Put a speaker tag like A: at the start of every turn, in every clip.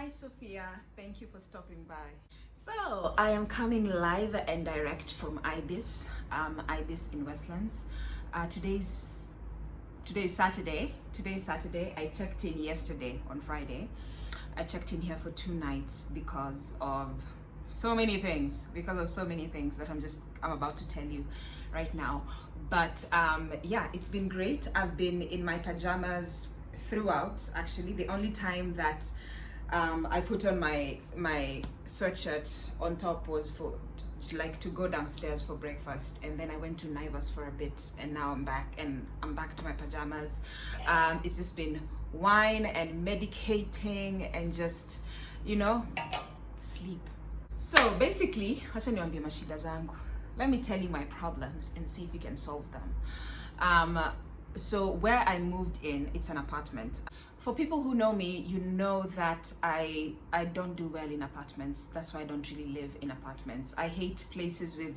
A: Hi Sophia, thank you for stopping by. So I am coming live and direct from Ibis, Ibis in Westlands. Today's Saturday. Today's Saturday. I checked in yesterday on Friday. I checked in here for 2 nights because of so many things. That I'm about to tell you right now. But yeah, it's been great. I've been in my pajamas throughout. Actually, the only time that I put on my sweatshirt on top was for to go downstairs for breakfast, and then I went to Ibis for a bit, and now I'm back to my pajamas. It's just been wine and medicating and just, sleep. So basically, acha niwaambie mashida zangu. Let me tell you my problems and see if you can solve them. So where I moved in, it's an apartment. For people who know me, you know that I don't do well in apartments. That's why I don't really live in apartments. I hate places with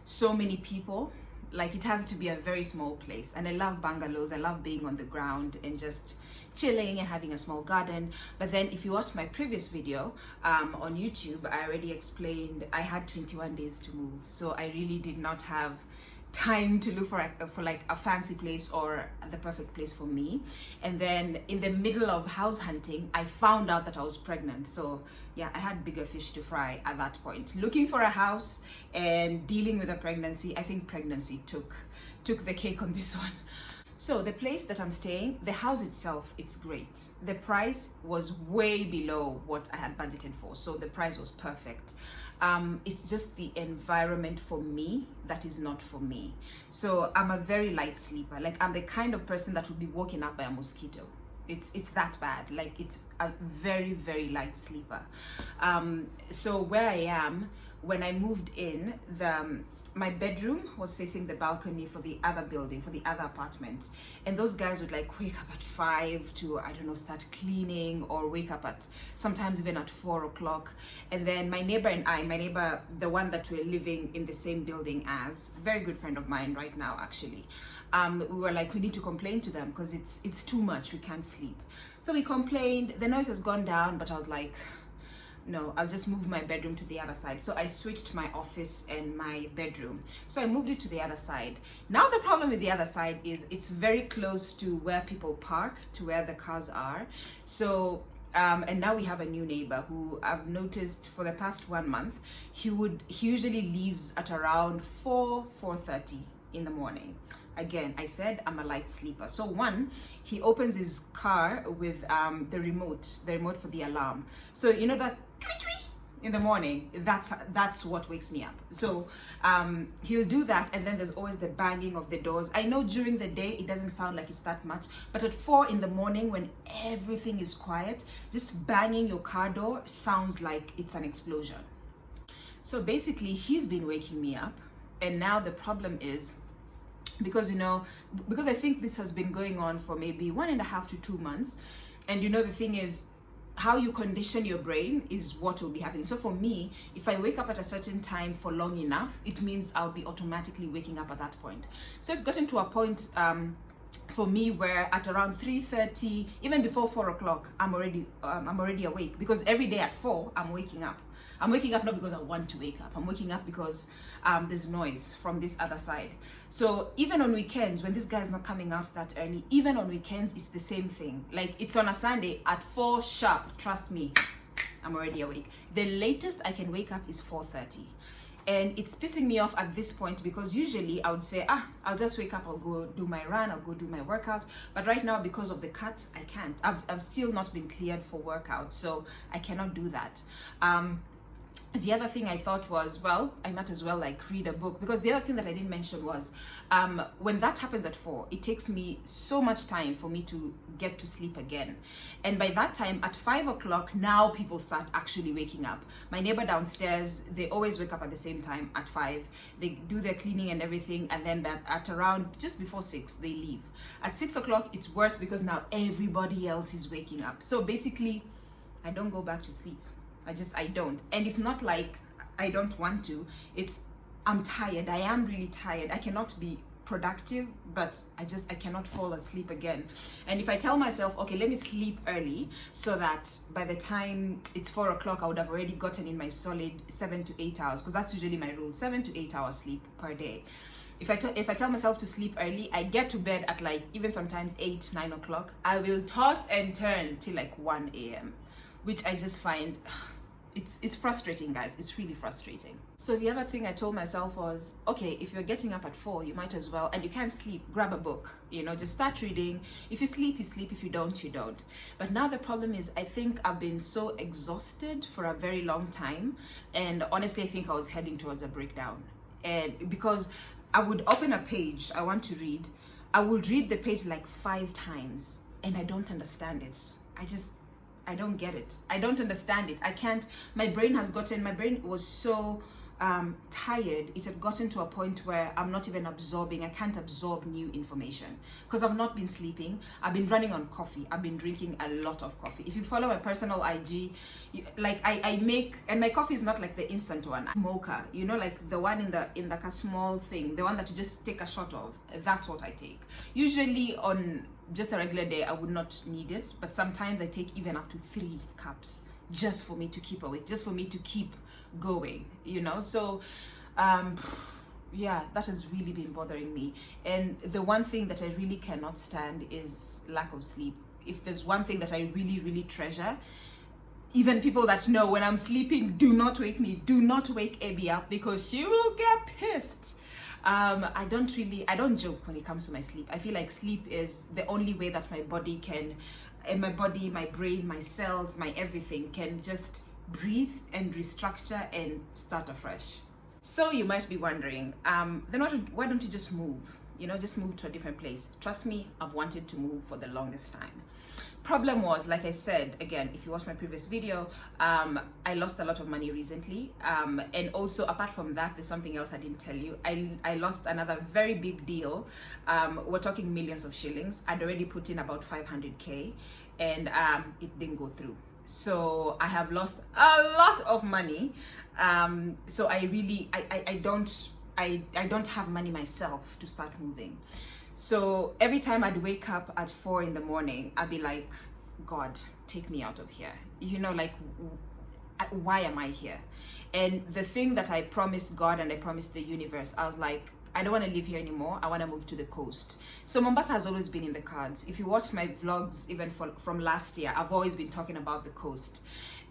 A: so many people. Like, it has to be a very small place. And I love bungalows. I love being on the ground and just chilling and having a small garden. But then if you watch my previous video on YouTube, I already explained I had 21 days to move. So I really did not have time to look for like a fancy place or the perfect place for me. And then in the middle of house hunting, I found out that I was pregnant. So yeah, I had bigger fish to fry at that point. Looking for a house and dealing with a pregnancy, I think pregnancy took the cake on this one. So the place that I'm staying, the house itself, it's great. The price was way below what I had budgeted for, so the price was perfect. It's just the environment for me that is not for me. So I'm a very light sleeper. Like, I'm the kind of person that would be woken up by a mosquito. It's that bad. Like, it's a very, very light sleeper. So where I am, when I moved in, my bedroom was facing the balcony for the other building, for the other apartment. And those guys would like wake up at 5 to, I don't know, start cleaning, or wake up at sometimes even at 4 o'clock. And then my neighbor and I, the one that we're living in the same building as, very good friend of mine right now actually, we were like, we need to complain to them because it's too much, we can't sleep. So we complained, the noise has gone down, but I was like, no, I'll just move my bedroom to the other side. So I switched my office and my bedroom. So I moved it to the other side. Now the problem with the other side is it's very close to where people park, to where the cars are. So and now we have a new neighbor who I've noticed for the past 1 month, he usually leaves at around 4:30 in the morning. Again, I said I'm a light sleeper. So one, he opens his car with the remote for the alarm. So you know that tweet in the morning, that's what wakes me up. So he'll do that, and then there's always the banging of the doors. I know during the day it doesn't sound like it's that much, but at 4 in the morning when everything is quiet, just banging your car door sounds like it's an explosion. So basically, he's been waking me up, and now the problem is, because I think this has been going on for maybe 1.5 to 2 months, and the thing is, how you condition your brain is what will be happening. So for me, if I wake up at a certain time for long enough, it means I'll be automatically waking up at that point. So it's gotten to a point for me where at around 3:30, even before 4 o'clock, I'm already awake, because every day at 4 I'm waking up. I'm waking up not because I want to wake up. I'm waking up because there's noise from this other side. So even on weekends, when this guy is not coming out that early, even on weekends, it's the same thing. Like, it's on a Sunday at 4 sharp. Trust me, I'm already awake. The latest I can wake up is 4:30. And it's pissing me off at this point, because usually I would say, I'll just wake up, I'll go do my run, I'll go do my workout. But right now, because of the cut, I can't. I've still not been cleared for workout, so I cannot do that. The other thing I thought was, well, I might as well like read a book, because the other thing that I didn't mention was when that happens at 4, it takes me so much time for me to get to sleep again. And by that time, at 5 o'clock, now people start actually waking up. My neighbor downstairs, they always wake up at the same time at 5. They do their cleaning and everything, and then at around just before 6, they leave. At 6 o'clock, it's worse, because now everybody else is waking up. So basically, I don't go back to sleep. I don't. And it's not like I don't want to. I'm tired. I am really tired. I cannot be productive, but I cannot fall asleep again. And if I tell myself, okay, let me sleep early so that by the time it's 4 o'clock I would have already gotten in my solid 7 to 8 hours, because that's usually my rule, 7 to 8 hours sleep per day. If I tell myself to sleep early, I get to bed at like even sometimes 8, 9 o'clock. I will toss and turn till like 1 a.m., which I just find it's frustrating, guys. It's really frustrating. So the other thing I told myself was, okay, if you're getting up at 4, you might as well, and you can't sleep, grab a book, just start reading. If you sleep, you sleep. If you don't, you don't. But now the problem is, I think I've been so exhausted for a very long time, and honestly, I think I was heading towards a breakdown. And because I would open a page I want to read, I would read the page like 5 times, and I don't understand it. I don't get it. I don't understand it. I can't. My brain was so tired. It had gotten to a point where I'm not even absorbing. I can't absorb new information because I've not been sleeping. I've been running on coffee. I've been drinking a lot of coffee. If you follow my personal IG, I make, and my coffee is not like the instant one, mocha, like the one in like a small thing, the one that you just take a shot of. That's what I take. Usually on just a regular day, I would not need it, but sometimes I take even up to 3 cups just for me to keep awake, just for me to keep going, So, yeah, that has really been bothering me. And the one thing that I really cannot stand is lack of sleep. If there's one thing that I really, really treasure, even people that know when I'm sleeping, do not wake me, do not wake Abby up, because she will get pissed. I don't joke when it comes to my sleep. I feel like sleep is the only way that my body can, and my body, my brain, my cells, my everything can just breathe and restructure and start afresh. So you might be wondering, then why don't you just move? Just move to a different place. Trust me, I've wanted to move for the longest time. Problem was, like I said, again, if you watch my previous video, I lost a lot of money recently, and also apart from that, there's something else I didn't tell you. I lost another very big deal. We're talking millions of shillings. I'd already put in about 500k, and it didn't go through. So I have lost a lot of money. So I don't have money myself to start moving. So every time I'd wake up at 4 in the morning, I'd be like, God, take me out of here. Why am I here? And the thing that I promised God and I promised the universe, I was like, I don't want to live here anymore. I want to move to the coast. So Mombasa has always been in the cards. If you watch my vlogs, even from last year, I've always been talking about the coast.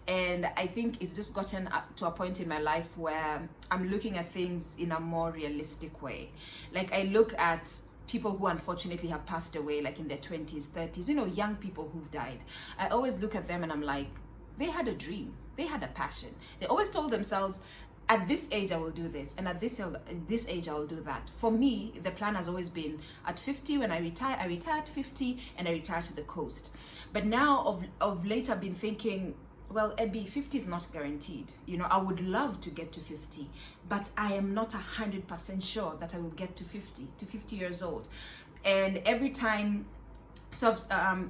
A: And I think it's just gotten up to a point in my life where I'm looking at things in a more realistic way. Like I look at people who unfortunately have passed away, like in their 20s, 30s, young people who've died. I always look at them and I'm like, they had a dream. They had a passion. They always told themselves, at this age I will do this, and at this age I will do that. For me, the plan has always been at 50 when I retire at 50 and I retire to the coast. But now of late I've been thinking, well, Abby, 50 is not guaranteed. I would love to get to 50, but I am not 100% sure that I will get to 50 years old. And every time, so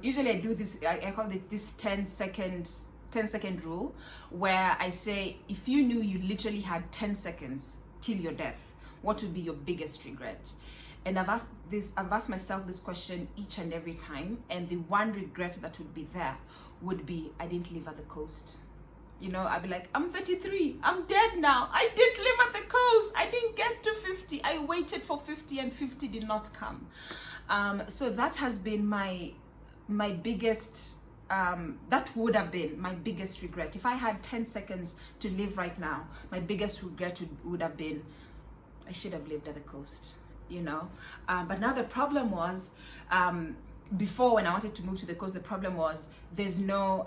A: usually I do this, I call it this 10-second rule, where I say, if you knew you literally had 10 seconds till your death, what would be your biggest regret? And I've asked myself this question each and every time, and the one regret that would be there would be, I didn't live at the coast. I'd be like, I'm 33, I'm dead now. I didn't live at the coast. I didn't get to 50. I waited for 50 and 50 did not come. So that has been my biggest, that would have been my biggest regret. If I had 10 seconds to live right now, my biggest regret would have been, I should have lived at the coast. But now the problem was, before when I wanted to move to the coast, the problem was there's no,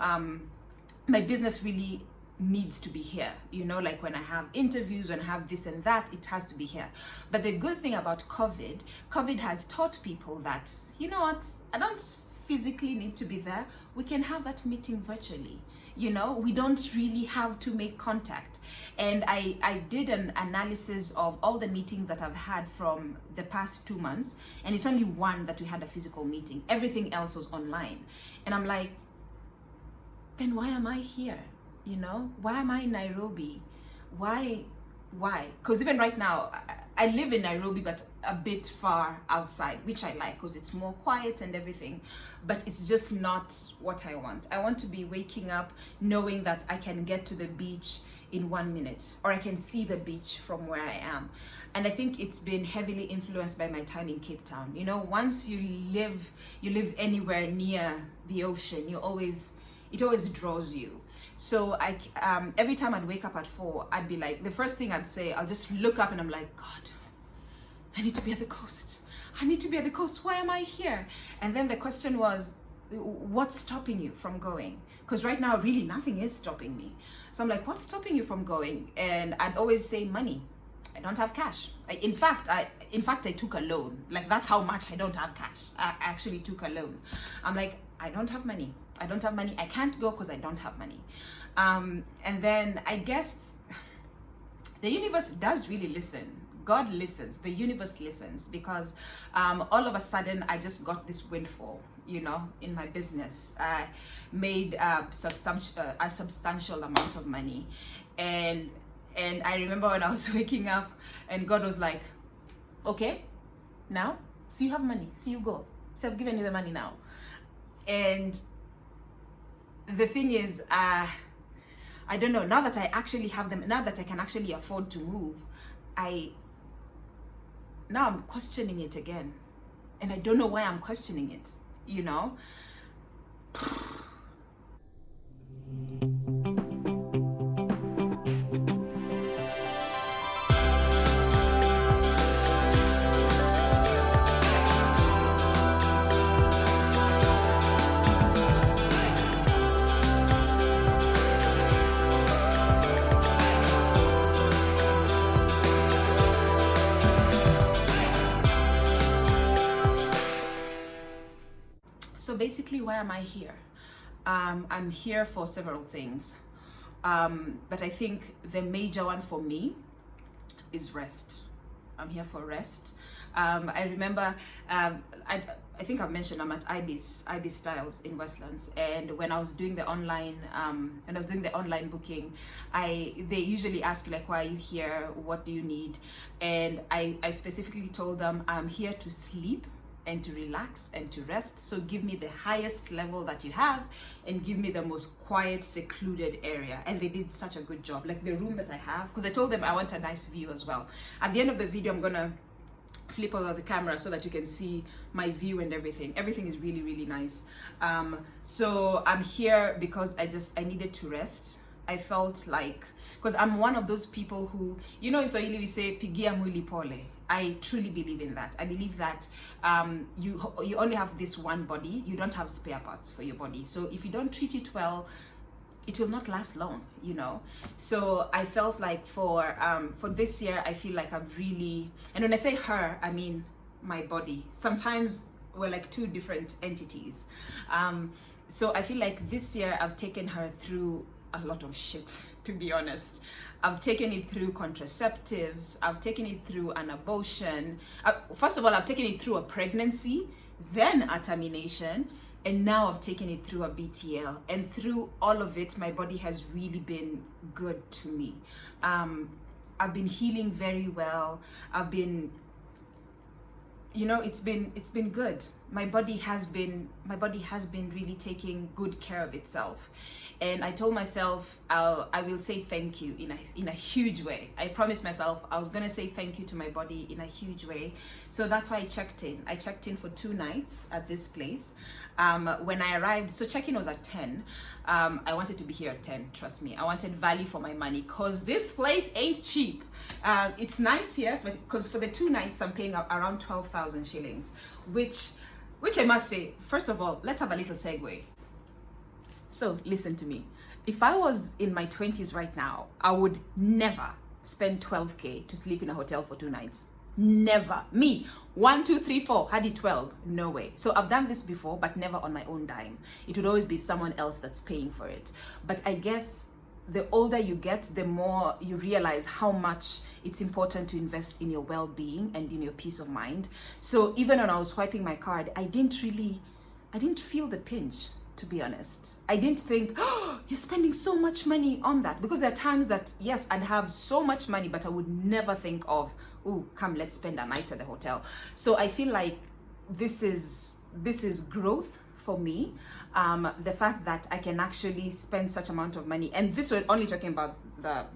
A: my business really needs to be here. Like when I have interviews, when I have this and that, it has to be here. But the good thing about COVID has taught people that, what, I don't physically need to be there. We can have that meeting virtually. We don't really have to make contact. And I did an analysis of all the meetings that I've had from the past 2 months, and it's only one that we had a physical meeting. Everything else was online. And I'm like, then why am I here? Why am I in Nairobi? Why Why? Because even right now, I live in Nairobi, but a bit far outside, which I like because it's more quiet and everything, but it's just not what I want. I want to be waking up knowing that I can get to the beach in 1 minute, or I can see the beach from where I am. And I think it's been heavily influenced by my time in Cape Town. You know, once you live anywhere near the ocean, it always draws you. So every time I'd wake up at 4, I'd be like, the first thing I'd say, I'll just look up and I'm like, God, I need to be at the coast. I need to be at the coast. Why am I here? And then the question was, what's stopping you from going? Because right now, really nothing is stopping me. So I'm like, what's stopping you from going? And I'd always say money. I don't have cash. In fact, I took a loan. Like, that's how much I don't have cash. I actually took a loan. I'm like, I don't have money. I don't have money. I can't go because I don't have money. And then I guess the universe does really listen. God listens. The universe listens, because all of a sudden I just got this windfall, you know, in my business. I made a substantial amount of money. And I remember when I was waking up and God was like, okay, now, so you have money, so you go. So I've given you the money now. And the thing is, I don't know, now that I actually have them, now that I can actually afford to move, now I'm questioning it again. And I don't know why I'm questioning it, you know? So basically, why am I here? I'm here for several things, but I think the major one for me is rest. I'm here for rest. I remember, I think I've mentioned I'm at Ibis Styles in Westlands, and when I was doing the online, booking, they usually ask, like, why are you here? What do you need? And I specifically told them I'm here to sleep and to relax and to rest. So give me the highest level that you have and give me the most quiet, secluded area. And they did such a good job. Like the room that I have, because I told them I want a nice view as well. At the end of the video, I'm gonna flip over the camera so that you can see my view and everything. Everything is really, really nice. So I'm here because I needed to rest. I felt like, because I'm one of those people who, you know, in Swahili we say pigia mwili pole. I truly believe in that. I believe that you only have this one body. You don't have spare parts for your body. So if you don't treat it well, it will not last long, you know. So I felt like for this year, I feel like I've really, and when I say her, I mean my body. Sometimes we're like two different entities. So I feel like this year I've taken her through a lot of shit, to be honest. I've taken it through contraceptives. I've taken it through an abortion. First of all, I've taken it through a pregnancy, then a termination, and now I've taken it through a BTL. And through all of it, my body has really been good to me. I've been healing very well. I've been, you know, it's been good. My body has been really taking good care of itself. And I told myself I will say thank you in a huge way. I promised myself I was gonna say thank you to my body in a huge way. So that's why I checked in. I checked in for 2 nights at this place. When I arrived, so check-in was at 10. I wanted to be here at 10, trust me. I wanted value for my money, because this place ain't cheap. It's nice, yes, but because for the 2 nights I'm paying around 12,000 shillings, which I must say, first of all, let's have a little segue. So listen to me. If I was in my 20s right now, I would never spend 12K to sleep in a hotel for 2 nights. Never. Me, 1, 2, 3, 4, had it 12. No way. So I've done this before, but never on my own dime. It would always be someone else that's paying for it. But I guess the older you get, the more you realize how much it's important to invest in your well-being and in your peace of mind. So even when I was swiping my card, I didn't feel the pinch. to be honest. I didn't think, oh, you're spending so much money on that, because there are times that, yes, I'd have so much money, but I would never think of, oh, come, let's spend a night at the hotel. So I feel like this is growth for me. The fact that I can actually spend such amount of money, and this was only talking about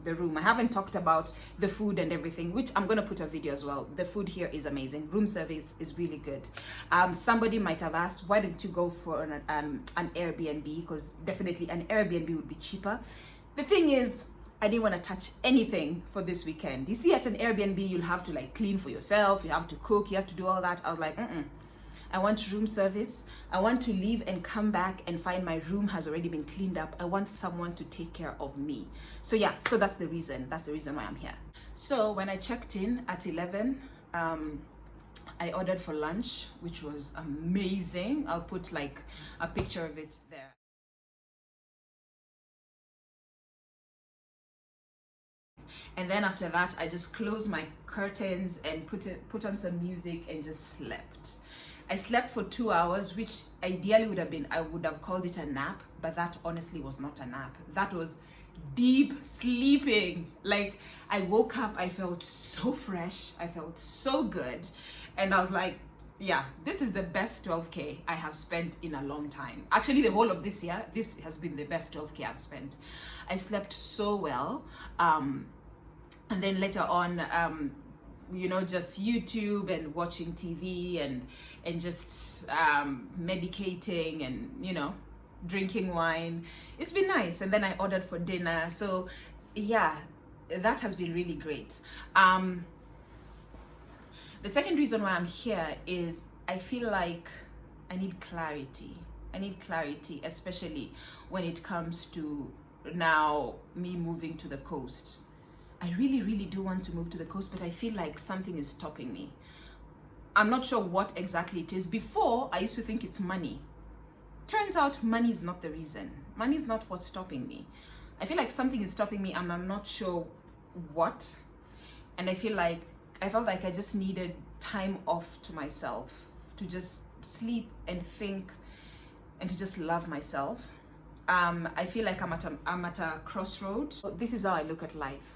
A: the room. I haven't talked about the food and everything, which I'm gonna put a video as well. The food here is amazing. Room service is really good. Somebody might have asked, why didn't you go for an Airbnb? Because definitely an Airbnb would be cheaper. The thing is, I didn't want to touch anything for this weekend. You see, at an Airbnb, you'll have to like clean for yourself, you have to cook, you have to do all that. I was like, I want room service. I want to leave and come back and find my room has already been cleaned up. I want someone to take care of me. So yeah, so that's the reason why I'm here. So when I checked in at 11, I ordered for lunch, which was amazing. I'll put like a picture of it there. And then after that, I just closed my curtains and put on some music and just slept. I slept for 2 hours, which ideally I would have called it a nap, but that honestly was not a nap. That was deep sleeping. Like, I woke up, I felt so fresh, I felt so good, and I was like, yeah, this is the best 12K I have spent in a long time. Actually, the whole of this year, this has been the best 12K I've spent. I slept so well. And then later on, just YouTube and watching TV and just medicating and, drinking wine. It's been nice. And then I ordered for dinner. So yeah, that has been really great. The second reason why I'm here is I feel like I need clarity. I need clarity, especially when it comes to now me moving to the coast. I really, really do want to move to the coast, but I feel like something is stopping me. I'm not sure what exactly it is. Before, I used to think it's money. Turns out money is not the reason. Money is not what's stopping me. I feel like something is stopping me and I'm not sure what. And I felt like I just needed time off to myself, to just sleep and think and to just love myself. I feel like I'm at a crossroad. This is how I look at life.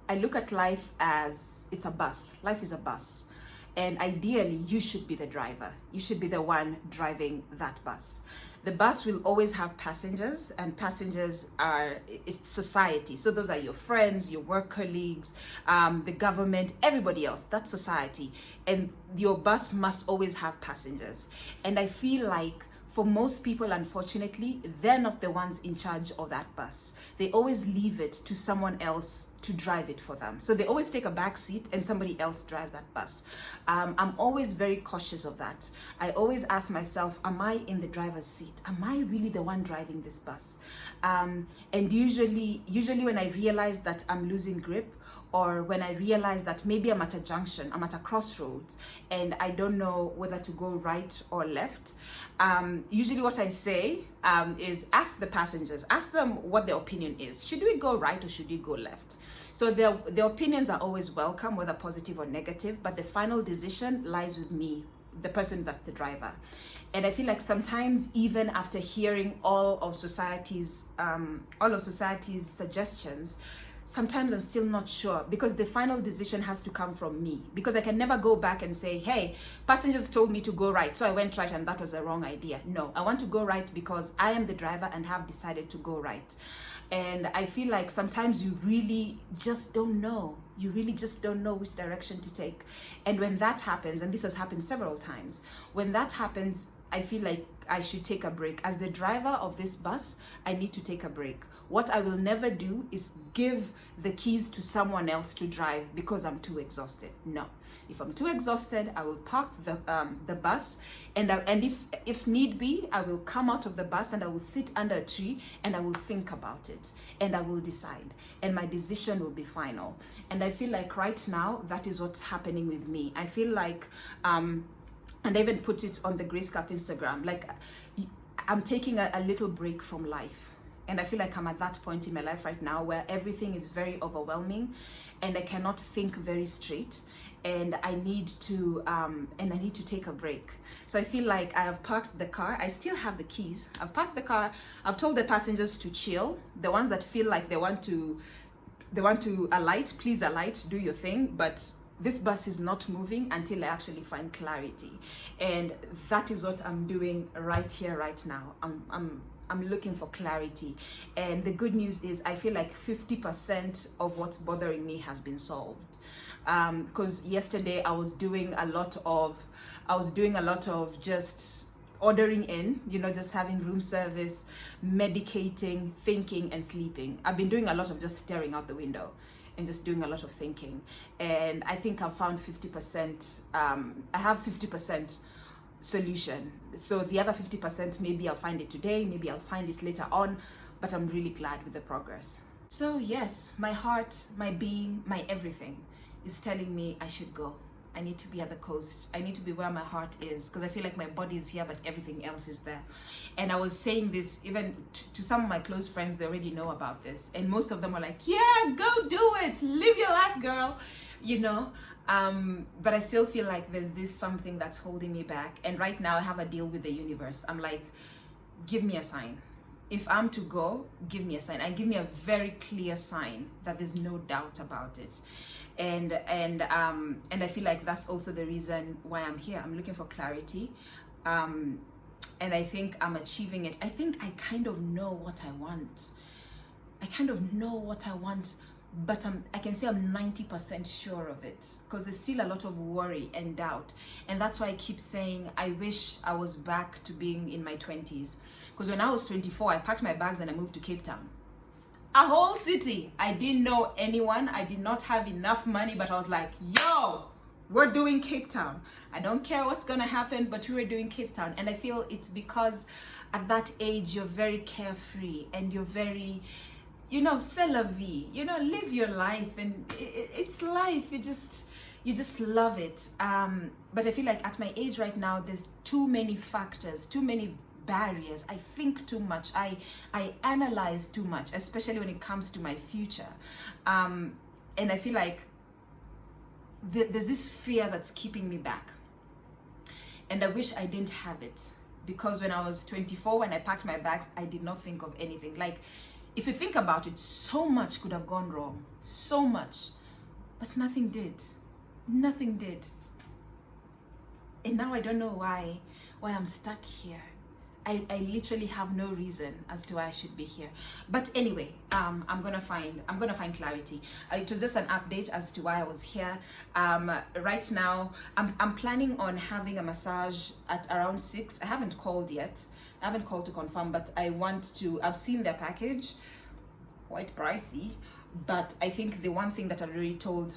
A: I look at life as it's a bus. Life is a bus. And ideally, you should be the driver. You should be the one driving that bus. The bus will always have passengers, and passengers is society. So those are your friends, your work colleagues, the government, everybody else. That's society. And your bus must always have passengers. And I feel like for most people, unfortunately, they're not the ones in charge of that bus. They always leave it to someone else to drive it for them. So they always take a back seat and somebody else drives that bus. I'm always very cautious of that. I always ask myself, am I in the driver's seat? Am I really the one driving this bus? And usually when I realize that I'm losing grip, or when I realize that maybe I'm at a junction, I'm at a crossroads, and I don't know whether to go right or left, usually what I say is ask the passengers, ask them what their opinion is. Should we go right or should we go left? So their opinions are always welcome, whether positive or negative, but the final decision lies with me, the person that's the driver. And I feel like sometimes, even after hearing all of society's suggestions, sometimes I'm still not sure, because the final decision has to come from me, because I can never go back and say, hey, passengers told me to go right, so I went right and that was a wrong idea. No, I want to go right because I am the driver and have decided to go right. And I feel like sometimes you really just don't know. You really just don't know which direction to take. And when that happens, and this has happened several times, when that happens, I feel like I should take a break. As the driver of this bus, I need to take a break. What I will never do is give the keys to someone else to drive because I'm too exhausted. No. If I'm too exhausted, I will park the bus, and if need be, I will come out of the bus and I will sit under a tree and I will think about it and I will decide, and my decision will be final. And I feel like right now that is what's happening with me. I feel like and I even put it on the Grace Cup Instagram, like I'm taking a little break from life. And I feel like I'm at that point in my life right now where everything is very overwhelming and I cannot think very straight, and I need to take a break. So I feel like I have parked the car. I still have the keys. I've parked the car. I've told the passengers to chill. The ones that feel like they want to alight, please alight, do your thing. But this bus is not moving until I actually find clarity. And that is what I'm doing right here, right now. I'm looking for clarity. And the good news is I feel like 50% of what's bothering me has been solved. Because yesterday I was doing a lot of just ordering in, just having room service, medicating, thinking, and sleeping. I've been doing a lot of just staring out the window and just doing a lot of thinking. And I think I've found 50%, I have 50% solution. So the other 50%, maybe I'll find it today, maybe I'll find it later on, but I'm really glad with the progress. So yes, my heart, my being, my everything is telling me I should go. I need to be at the coast. I need to be where my heart is, because I feel like my body is here, but everything else is there. And I was saying this even to some of my close friends. They already know about this. And most of them were like, yeah, go do it. Live your life, girl. But I still feel like there's this something that's holding me back. And right now I have a deal with the universe. I'm like, give me a sign. If I'm to go, give me a sign, and give me a very clear sign that there's no doubt about it. And I feel like that's also the reason why I'm here. I'm looking for clarity, and I think I'm achieving it. I think I kind of know what I want. But I can say I'm 90% sure of it, because there's still a lot of worry and doubt. And that's why I keep saying I wish I was back to being in my 20s. Because when I was 24, I packed my bags and I moved to Cape Town. A whole city. I didn't know anyone. I did not have enough money, but I was like, yo, we're doing Cape Town. I don't care what's gonna happen, but we were doing Cape Town. And I feel it's because at that age, you're very carefree and you're very, c'est la vie, live your life, and it's life. You just love it. But I feel like at my age right now, there's too many factors, too many barriers. I think too much. I analyze too much, especially when it comes to my future. And I feel like there's this fear that's keeping me back. And I wish I didn't have it, because when I was 24, when I packed my bags, I did not think of anything. Like, if you think about it, so much could have gone wrong, so much, but nothing did. Nothing did. And now I don't know why I'm stuck here. I literally have no reason as to why I should be here. But anyway, I'm gonna find clarity. It was just an update as to why I was here. Right now, I'm planning on having a massage at around 6. I haven't called yet. I haven't called to confirm, but I've seen their package, quite pricey, but I think the one thing that I already told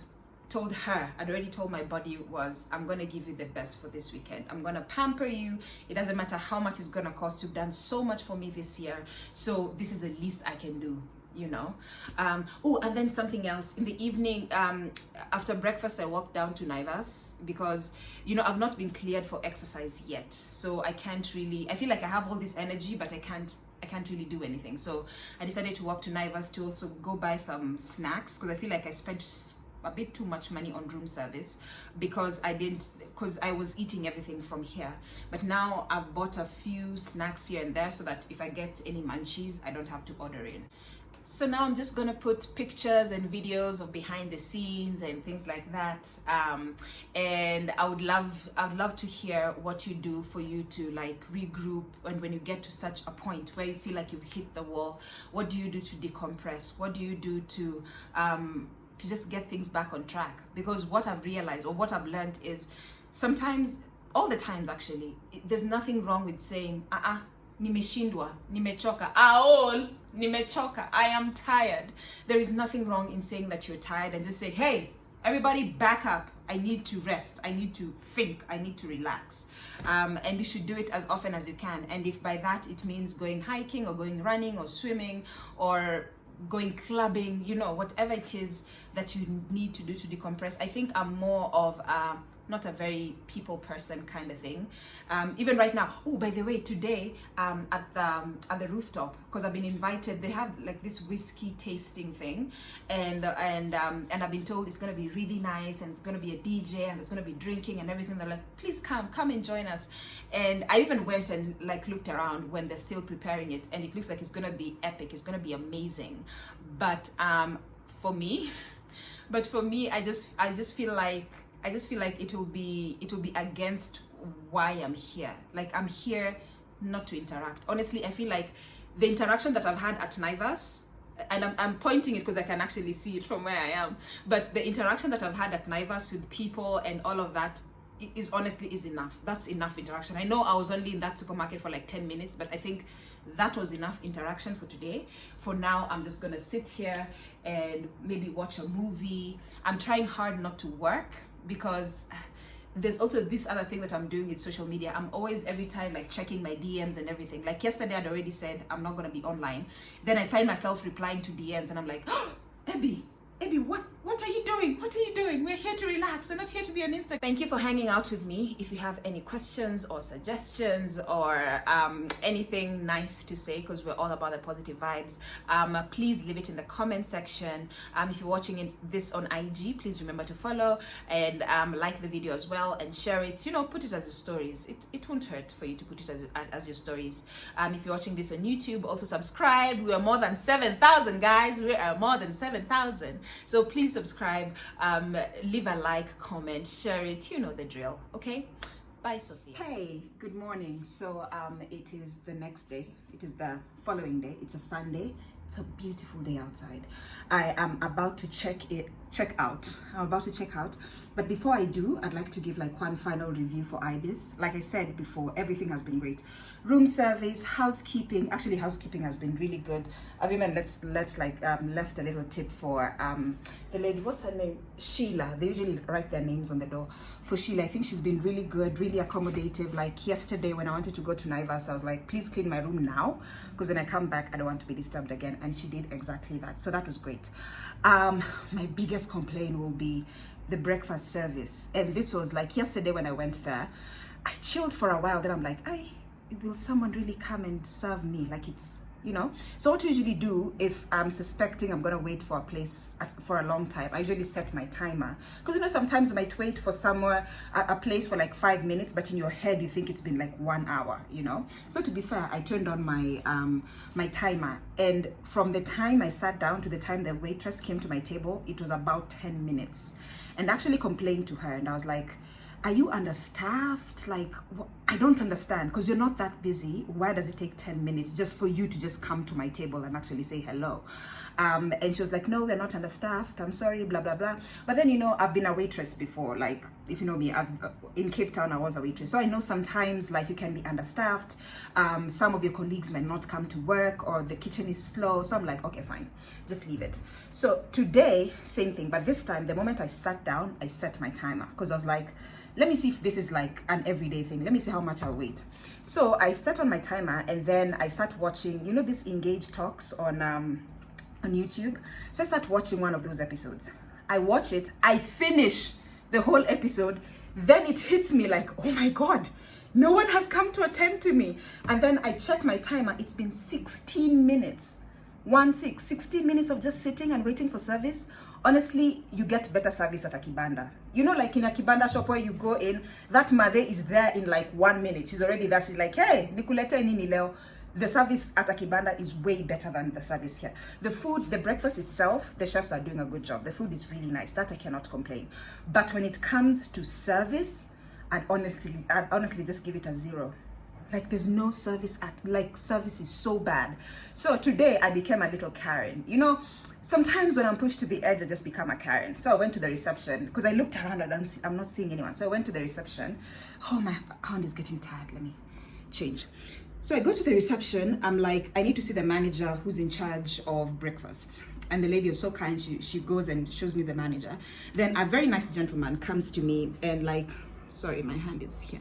A: my body was, I'm gonna give you the best for this weekend. I'm gonna pamper you. It doesn't matter how much it's gonna cost. You've done so much for me this year, so this is the least I can do. And then something else in the evening, after breakfast I walked down to Ibis, because I've not been cleared for exercise yet, so I feel like I have all this energy, but I can't really do anything. So I decided to walk to Ibis to also go buy some snacks, because I feel like I spent a bit too much money on room service, because I was eating everything from here. But now I've bought a few snacks here and there, so that if I get any munchies, I don't have to order in. So now I'm just gonna put pictures and videos of behind the scenes and things like that. And I'd love to hear what you do for you to like regroup, and when you get to such a point where you feel like you've hit the wall, what do you do to decompress? What do you do to just get things back on track? Because what I've realized, or what I've learned, is sometimes, all the times actually, there's nothing wrong with saying, nimeshindwa, nimechoka, nimechoka, I am tired. There is nothing wrong in saying that you're tired, and just say, hey, everybody back up. I need to rest. I need to think. I need to relax. And you should do it as often as you can. And if by that it means going hiking or going running or swimming or going clubbing, whatever it is that you need to do to decompress. I think I'm more of not a very people person kind of thing. Even right now, oh, by the way, today at the rooftop, because I've been invited, they have like this whiskey tasting thing, and I've been told it's gonna be really nice, and it's gonna be a DJ, and it's gonna be drinking and everything. They're like, please come and join us. And I even went and like looked around when they're still preparing it, and it looks like it's gonna be epic, it's gonna be amazing. But for me, I just feel like it will be against why I'm here. Like, I'm here not to interact. Honestly, I feel like the interaction that I've had at Naivas, and I'm pointing it because I can actually see it from where I am, but the interaction that I've had at Naivas with people and all of that is enough. That's enough interaction. I know I was only in that supermarket for like 10 minutes, but I think that was enough interaction for today. For now, I'm just gonna sit here and maybe watch a movie. I'm trying hard not to work, because there's also this other thing that I'm doing with social media. I'm always, every time, like checking my DMs and everything. Like yesterday, I'd already said I'm not gonna be online. Then I find myself replying to DMs, and I'm like, oh, Abby, what are you doing? What are you doing? We're here to relax. We're not here to be on Instagram. Thank you for hanging out with me. If you have any questions or suggestions or anything nice to say, because we're all about the positive vibes, please leave it in the comment section. If you're watching this on IG, please remember to follow and like the video as well, and share it. Put it as your stories. It won't hurt for you to put it as your stories. If you're watching this on YouTube, also subscribe. We are more than 7,000, guys. We are more than 7,000. So please subscribe, leave a like, comment, share it. You know the drill. Okay, bye, Sophia. Hey, good morning. So it is the next day. It is the following day. It's a Sunday. It's a beautiful day outside. I am about to check out. But before I do, I'd like to give like one final review for Ibis. Like I said before, everything has been great. Room service, housekeeping. Actually, housekeeping has been really good. I've even left a little tip for the lady. What's her name? Sheila. They usually write their names on the door. For Sheila, I think she's been really good, really accommodative. Like yesterday when I wanted to go to Naivas, I was like, please clean my room now, because when I come back, I don't want to be disturbed again. And she did exactly that. So that was great. My biggest complaint will be the breakfast service. And this was like yesterday when I went there, I chilled for a while. Then I'm like, will someone really come and serve me? Like, it's, So what I usually do, if I'm suspecting I'm gonna wait for a place for a long time, I usually set my timer. Because sometimes you might wait for a place for like 5 minutes, but in your head you think it's been like 1 hour, So to be fair, I turned on my timer, and from the time I sat down to the time the waitress came to my table, it was about 10 minutes. And I actually complained to her, and I was like, are you understaffed? Like, I don't understand, because you're not that busy. Why does it take 10 minutes just for you to just come to my table and actually say hello? And she was like, no, we're not understaffed. I'm sorry, blah, blah, blah. But then, I've been a waitress before. Like, if you know me, in Cape Town, I was a waitress. So I know sometimes, like, you can be understaffed. Some of your colleagues might not come to work, or the kitchen is slow. So I'm like, okay, fine, just leave it. So today, same thing. But this time, the moment I sat down, I set my timer, because I was like, let me see if this is like an everyday thing. Let me see how much I'll wait. So I set on my timer, and then I start watching, this Engage Talks on YouTube. So I start watching one of those episodes. I watch it, I finish the whole episode. Then it hits me like, oh my God, no one has come to attend to me. And then I check my timer. It's been 16 minutes. 16 minutes of just sitting and waiting for service. Honestly, you get better service at a kibanda. Like in a kibanda shop where you go in, that mother is there in like 1 minute. She's already there. She's like, hey, nikulete nini leo. The service at a kibanda is way better than the service here. The food, the breakfast itself, the chefs are doing a good job. The food is really nice. That I cannot complain. But when it comes to service, I'd honestly just give it a 0. Like, there's no service service is so bad. So today I became a little Karen. Sometimes when I'm pushed to the edge, I just become a Karen. So I went to the reception, because I looked around and I'm not seeing anyone. So I went to the reception. Oh, my hand is getting tired. Let me change. So I go to the reception. I'm like, I need to see the manager who's in charge of breakfast. And the lady was so kind. She goes and shows me the manager. Then a very nice gentleman comes to me and like, sorry, my hand is here.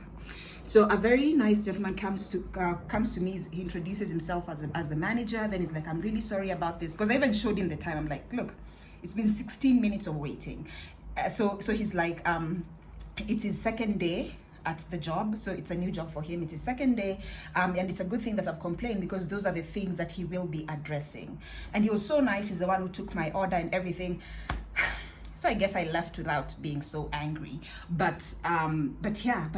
A: So a very nice gentleman comes to me. He introduces himself as the manager. Then he's like, I'm really sorry about this, because I even showed him the time. I'm like, look, it's been 16 minutes of waiting. So he's like, It's his second day at the job, so it's a new job for him. It's his second day, and it's a good thing that I've complained, because those are the things that he will be addressing. And he was so nice. He's the one who took my order and everything. So I guess I left without being so angry. But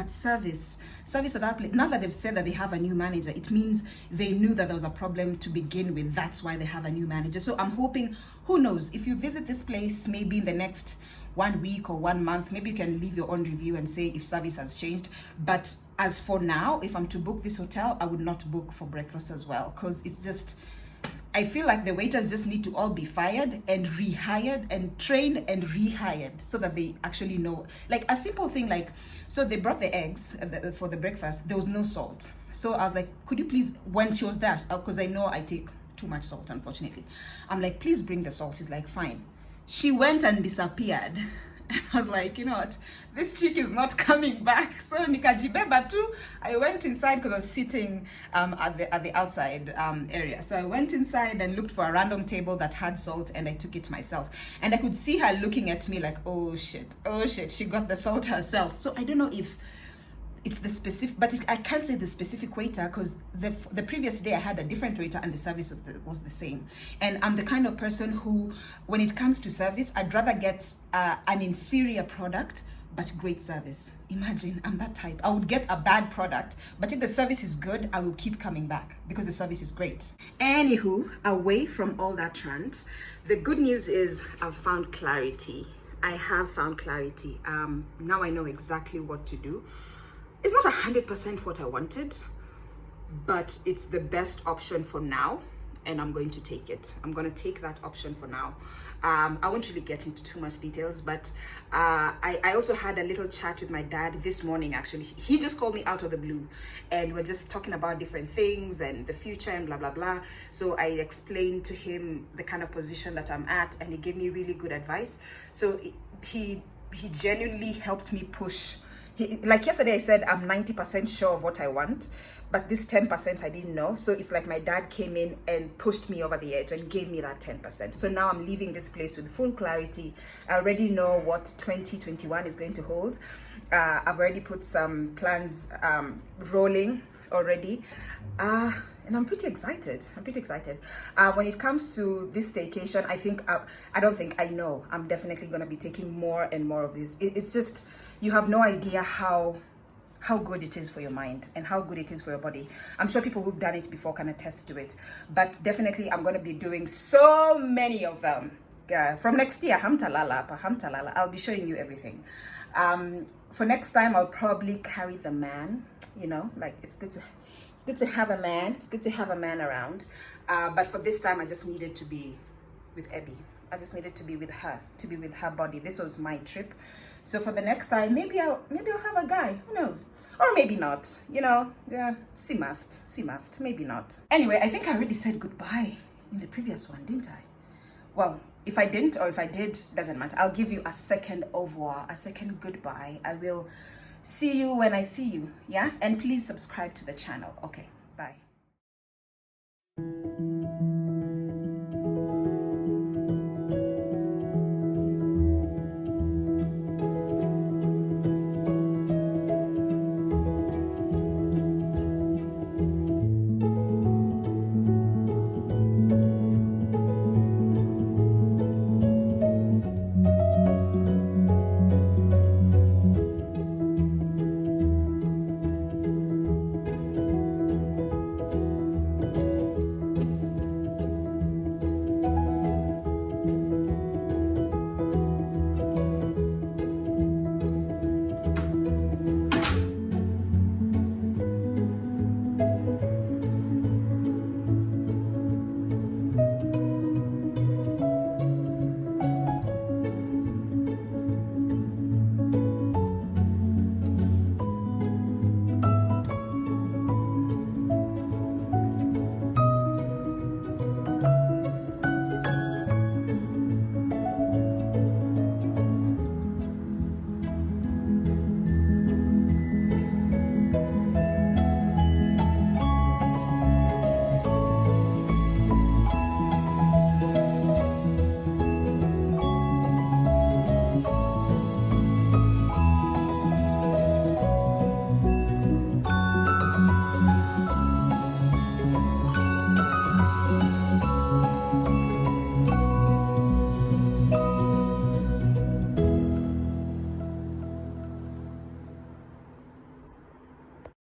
A: service at that place, now that they've said that they have a new manager, it means they knew that there was a problem to begin with. That's why they have a new manager. So I'm hoping, who knows, if you visit this place maybe in the next 1 week or 1 month, maybe you can leave your own review and say if service has changed. But as for now, if I'm to book this hotel, I would not book for breakfast as well, because it's just, I feel like the waiters just need to all be fired and rehired and trained and rehired, so that they actually know. Like a simple thing, like, so they brought the eggs for the breakfast, there was no salt. So I was like, could you please, when she was there, because I know I take too much salt, unfortunately, I'm like, please bring the salt. She's like, fine. She went and disappeared. I was like, you know what, this chick is not coming back. So nikajibeba too. I went inside because I was sitting at the outside area. So I went inside and looked for a random table that had salt, and I took it myself. And I could see her looking at me like, oh shit, she got the salt herself. So I don't know if it's the specific, but I can't say the specific waiter, because the previous day I had a different waiter and the service was the same. And I'm the kind of person who, when it comes to service, I'd rather get an inferior product but great service. Imagine, I'm that type. I would get a bad product, but if the service is good, I will keep coming back because the service is great. Anywho, away from all that rant, the good news is I've found clarity. I have found clarity. Now I know exactly what to do. It's not 100% what I wanted, but it's the best option for now, and I'm going to take it. I'm going to take that option for now. I won't really get into too much details, but I also had a little chat with my dad this morning, actually. He just called me out of the blue, and we're just talking about different things and the future and blah, blah, blah. So I explained to him the kind of position that I'm at, and he gave me really good advice. So he genuinely helped me push. Like yesterday I said, I'm 90% sure of what I want, but this 10% I didn't know. So it's like my dad came in and pushed me over the edge and gave me that 10%. So now I'm leaving this place with full clarity. I already know what 2021 is going to hold. I've already put some plans rolling already. And I'm pretty excited. When it comes to this staycation, I know I'm definitely going to be taking more and more of this. It's just, you have no idea how good it is for your mind and how good it is for your body. I'm sure people who've done it before can attest to it, but definitely I'm going to be doing so many of them. From next year, hamtalala, I'll be showing you everything. For next time, I'll probably carry the man, you know, like it's good to have a man. It's good to have a man around. But for this time, I just needed to be with Abby. I just needed to be with her, to be with her body. This was my trip. So for the next time, maybe I'll have a guy. Who knows? Or maybe not. You know, yeah, she must. Maybe not. Anyway, I think I already said goodbye in the previous one, didn't I? Well, if I didn't or if I did, doesn't matter. I'll give you a second au revoir, a second goodbye. I will see you when I see you, yeah? And please subscribe to the channel. Okay, bye.